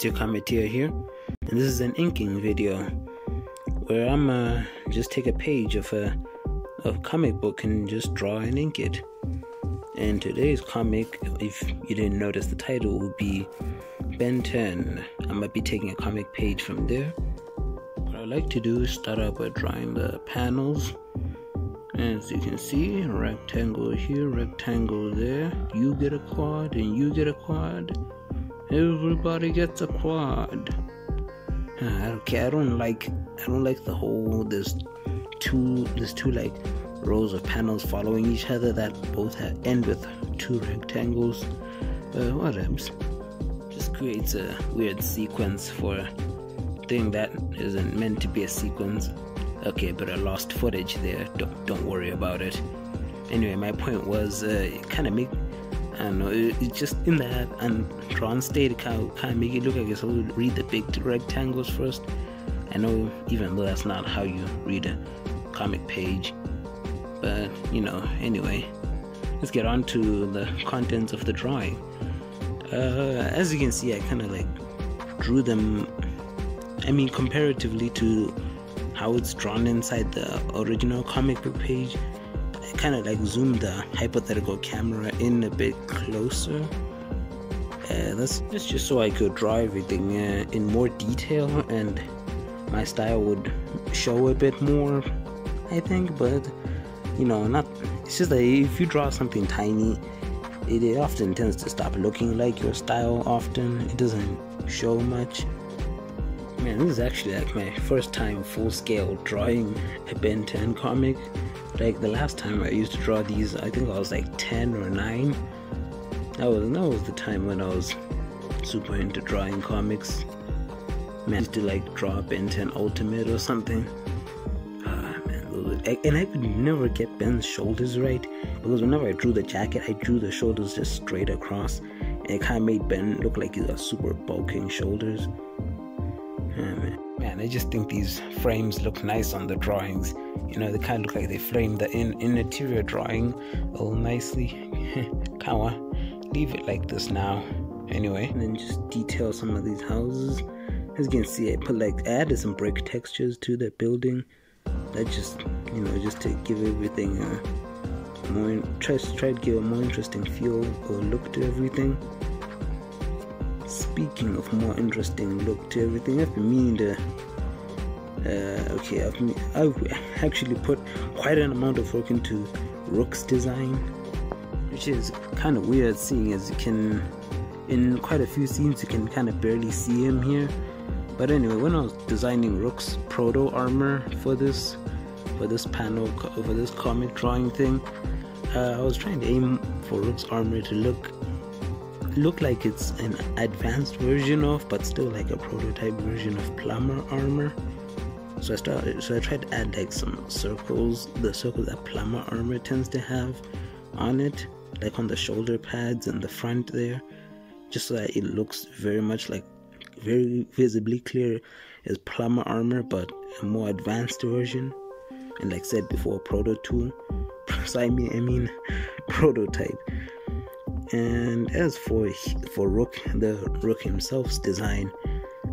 It's your Comet-Man here, and this is an inking video where I'm just take a page of a comic book and just draw and ink it. And today's comic, if you didn't notice the title, would be Ben 10. I might be taking a comic page from there. What I like to do is start out by drawing the panels. As you can see, rectangle here, rectangle there. You get a quad and you get a quad. Everybody gets a quad. Okay, I don't like the whole there's two like rows of panels following each other that both end with two rectangles. Whatever. Just creates a weird sequence for a thing that isn't meant to be a sequence. Okay, but I lost footage there. Don't worry about it. Anyway, my point was it kind of make, I don't know, it's just in that undrawn state, it kind of make it look like it's supposed to read the big rectangles first. I know, even though that's not how you read a comic page, but you know, anyway, let's get on to the contents of the drawing. As you can see, I kind of like drew them, I mean, comparatively to how it's drawn inside the original comic book page. I kind of like zoomed the hypothetical camera in a bit closer. That's just so I could draw everything in more detail and my style would show a bit more, I think. But you know, it's just that if you draw something tiny, it often tends to stop looking like your style. Often it doesn't show much. Man, this is actually like my first time full-scale drawing a Ben 10 comic. Like the last time I used to draw these, I think I was like 10 or 9. That was the time when I was super into drawing comics. Man, I used to like draw Ben 10 Ultimate or something. And I could never get Ben's shoulders right, because whenever I drew the jacket, I drew the shoulders just straight across, and it kind of made Ben look like he got super bulking shoulders. Man, I just think these frames look nice on the drawings. You know, they kind of look like they framed the interior drawing all nicely. Kinda leave it like this now. Anyway, and then just detail some of these houses. As you can see, I added some brick textures to the building. That just, you know, just to give everything try to give a more interesting feel or look to everything. Speaking of more interesting look to everything, I've been meaning to I've actually put quite an amount of work into Rook's design, which is kind of weird, seeing as you can, in quite a few scenes you can kind of barely see him here. But anyway, when I was designing Rook's proto armor for this panel, for this comic drawing thing, I was trying to aim for Rook's armor to look like it's an advanced version of, but still like a prototype version of Plumber armor. So I tried to add like some circles, the circles that Plumber armor tends to have on it, like on the shoulder pads and the front there, just so that it looks very much like, very visibly clear as Plumber armor, but a more advanced version. And like said before, proto tool. So I mean prototype. And as for Rook, the Rook himself's design,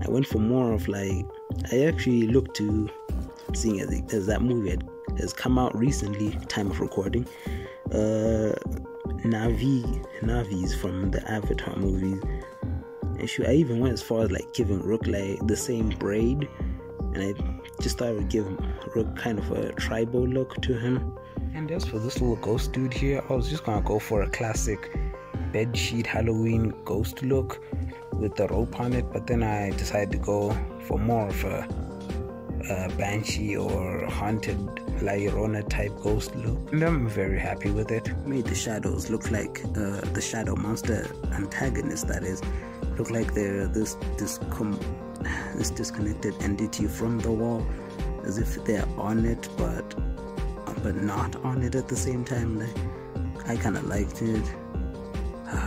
I went for more of like, I actually looked to, seeing as that movie has come out recently, time of recording, Navi's from the Avatar movies. And I even went as far as like giving Rook like the same braid, and I just thought I would give Rook kind of a tribal look to him. And as for this little ghost dude here, I was just gonna go for a classic bedsheet Halloween ghost look with the rope on it, but then I decided to go for more of a banshee or haunted La Llorona type ghost look, and I'm very happy with it. Made the shadows look like the shadow monster antagonist, that is, look like they're this disconnected entity from the wall, as if they're on it but not on it at the same time. I kind of liked it.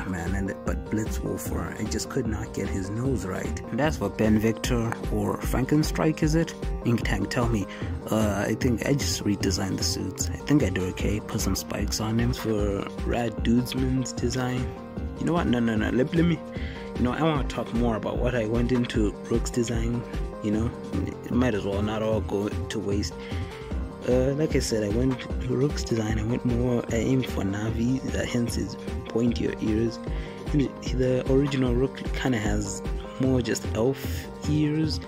Man, but Blitzwolfer, I just could not get his nose right. And as for Ben Victor, or Frankenstrike, is it? Ink Tank, tell me. I think I just redesigned the suits. I think I do okay. Put some spikes on him. For Rad Dudesman's design, you know what? No. Let me. I want to talk more about what I went into Rook's design. It might as well not all go to waste. Like I said, I went to Rook's design. I aimed for Navi, hence his pointier ears. And the original Rook kind of has more just elf ears,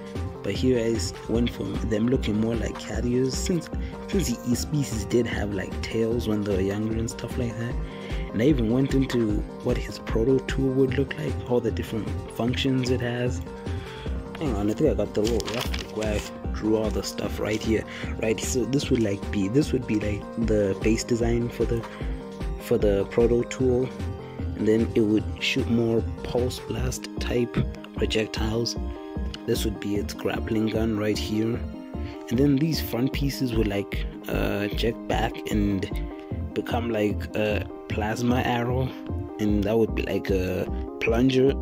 but here I went for them looking more like cat ears, since each species did have like tails when they were younger and stuff like that. And I even went into what his proto tool would look like, all the different functions it has. Hang on, I think I got the little rough book where I drew all the stuff right here. Right, so this would be like the base design for the proto tool, and then it would shoot more pulse blast type projectiles. This would be its grappling gun right here, and then these front pieces would like eject back and become like a plasma arrow, and that would be like a plunger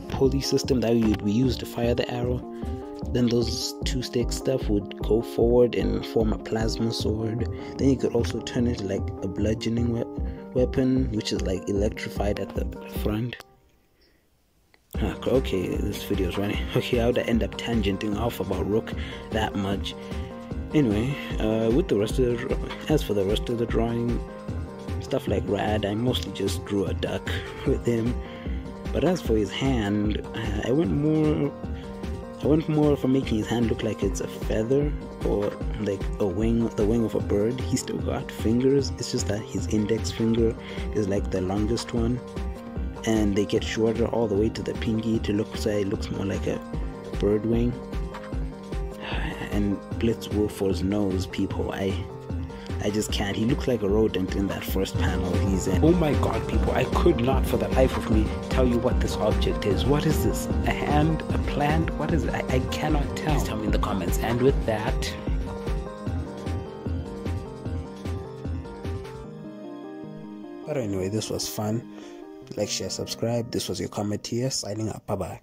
pulley system that would be used to fire the arrow. Then those two stick stuff would go forward and form a plasma sword. Then you could also turn it like a bludgeoning weapon, which is like electrified at the front. Okay, this video is running. Okay, I would end up tangenting off about Rook that much. Anyway, with the rest of as for the rest of the drawing, stuff like Rad, I mostly just drew a duck with him. But as for his hand, I went more for making his hand look like it's a feather or like the wing of a bird. He still got fingers, it's just that his index finger is like the longest one, and they get shorter all the way to the pinky to look so it looks more like a bird wing. And Blitzwolfer's nose, people, I just can't. He looks like a rodent in that first panel he's in. Oh my god, people, I could not for the life of me tell you what this object is. What is this? A hand? A plant? What is it? I cannot tell. Please tell me in the comments. And with that... But anyway, this was fun. Like, share, subscribe. This was your Comet here, signing up. Bye-bye.